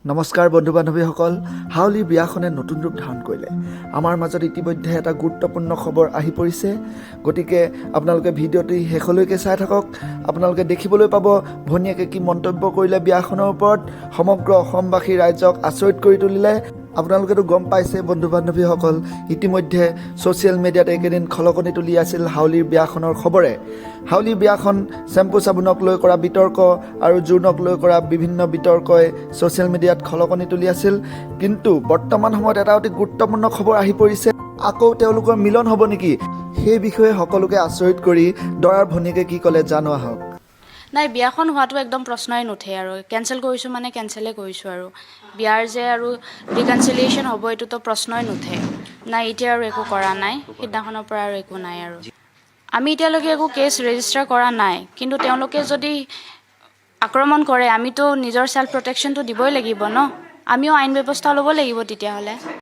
নমস্কাৰ বন্ধু বান্ধৱীসকল, হাউলিৰ বিয়াখনে নতুন ৰূপ ধাৰণ কৰিলে। আমাৰ মাজত ইতিমধ্যে এটা গুৰুত্বপূৰ্ণ খবৰ আহি পৰিছে। গতিকে আপোনালোকে ভিডিঅ'টি শেষলৈকে চাই থাকক। আপোনালোকে দেখিবলৈ পাব ভনীয়েকে কি মন্তব্য কৰিলে বিয়াখনৰ ওপৰত। সমগ্ৰ অসমবাসী ৰাইজক আচৰিত কৰি তুলিলে। আপোনালোকেতো গম পাইছে বন্ধু বান্ধৱীসকল, ইতিমধ্যে ছ'চিয়েল মিডিয়াত এইকেইদিন খলকনি তুলি আছিল হাউলিৰ বিয়াখনৰ খবৰে। হাউলিৰ বিয়াখন চেম্পু চাবোনক লৈ কৰা বিতৰ্ক আৰু জোৰোণক লৈ কৰা বিভিন্ন বিতৰ্কই ছ'চিয়েল মিডিয়াত খলকনি তুলি আছিল। কিন্তু বৰ্তমান সময়ত এটা অতি গুৰুত্বপূৰ্ণ খবৰ আহি পৰিছে। আকৌ তেওঁলোকৰ মিলন হ'ব নেকি? সেই বিষয়ে সকলোকে আচৰিত কৰি দৰাৰ ভনীয়েকে কি ক'লে জানো আহক। নাই, বিয়াখন হোৱাটো একদম প্ৰশ্নই নুঠে আৰু কেঞ্চেল কৰিছোঁ মানে কেঞ্চেলেই কৰিছোঁ আৰু বিয়াৰ যে আৰু ৰিকনচিলিয়েশ্যন হ'ব এইটোতো প্ৰশ্নই নুঠে। নাই, এতিয়া আৰু একো কৰা নাই, সিদিনাখনৰ পৰা আৰু একো নাই। আৰু আমি এতিয়ালৈকে একো কেছ ৰেজিষ্টাৰ কৰা নাই, কিন্তু তেওঁলোকে যদি আক্ৰমণ কৰে আমিতো নিজৰ ছেল্ফ প্ৰটেকশ্যনটো দিবই লাগিব ন। আমিও আইন ব্যৱস্থা ল'ব লাগিব তেতিয়াহ'লে।